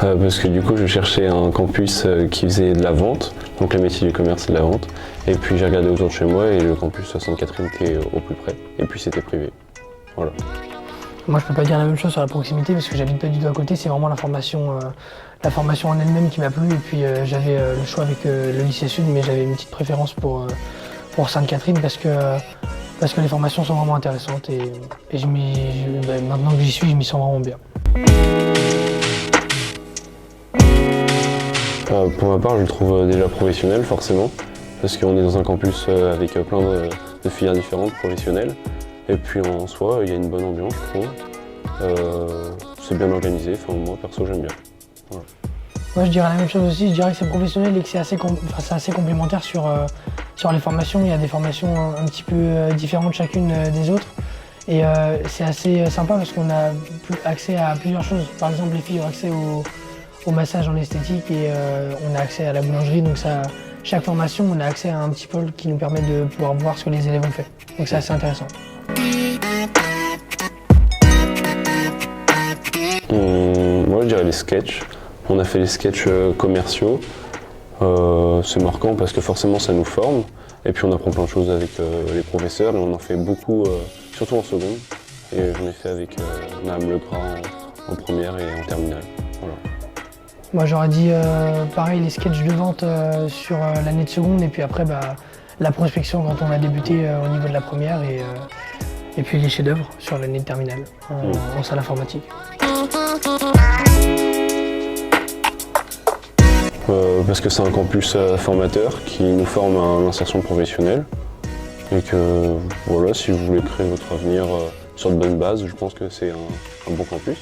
Parce que du coup, je cherchais un campus qui faisait de la vente, donc le métier du commerce et de la vente. Et puis j'ai regardé autour de chez moi et le campus 64e était au plus près. Et puis c'était privé. Voilà. Moi, je peux pas dire la même chose sur la proximité parce que j'habite pas du tout à côté. C'est vraiment la formation en elle-même qui m'a plu. Et puis j'avais le choix avec le lycée Sud, mais j'avais une petite préférence pour Sainte-Catherine parce que les formations sont vraiment intéressantes et maintenant que j'y suis, je m'y sens vraiment bien. Pour ma part, je le trouve déjà professionnel forcément, parce qu'on est dans un campus avec plein de filières différentes professionnelles. Et puis en soi, il y a une bonne ambiance, je trouve. C'est bien organisé, enfin, moi perso j'aime bien. Voilà. Moi je dirais la même chose aussi, je dirais que c'est professionnel et que c'est assez complémentaire sur les formations. Il y a des formations un petit peu différentes chacune des autres. Et c'est assez sympa parce qu'on a accès à plusieurs choses. Par exemple, les filles ont accès au massage en esthétique et on a accès à la boulangerie. Donc chaque formation, on a accès à un petit pôle qui nous permet de pouvoir voir ce que les élèves ont fait. Donc c'est assez intéressant. Moi je dirais les sketchs. On a fait les sketchs commerciaux. C'est marquant parce que forcément ça nous forme. Et puis on apprend plein de choses avec les professeurs et on en fait beaucoup, surtout en seconde. Et j'en ai fait avec Madame Legras en première et en terminale. Voilà. Moi j'aurais dit pareil les sketchs de vente sur l'année de seconde et puis après la prospection quand on a débuté au niveau de la première et puis les chefs-d'œuvre sur l'année de terminale en salle informatique. Parce que c'est un campus formateur qui nous forme à l'insertion professionnelle et que voilà, si vous voulez créer votre avenir sur de bonnes bases, je pense que c'est un bon campus.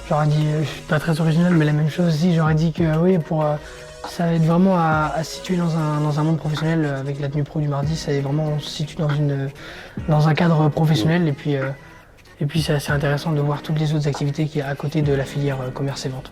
J'aurais dit, je suis pas très original, mais la même chose aussi, j'aurais dit que oui, ça va être vraiment à se situer dans un monde professionnel avec la tenue pro du mardi, ça va vraiment on se situe dans un cadre professionnel et puis c'est assez intéressant de voir toutes les autres activités qu'il y a à côté de la filière commerce et vente.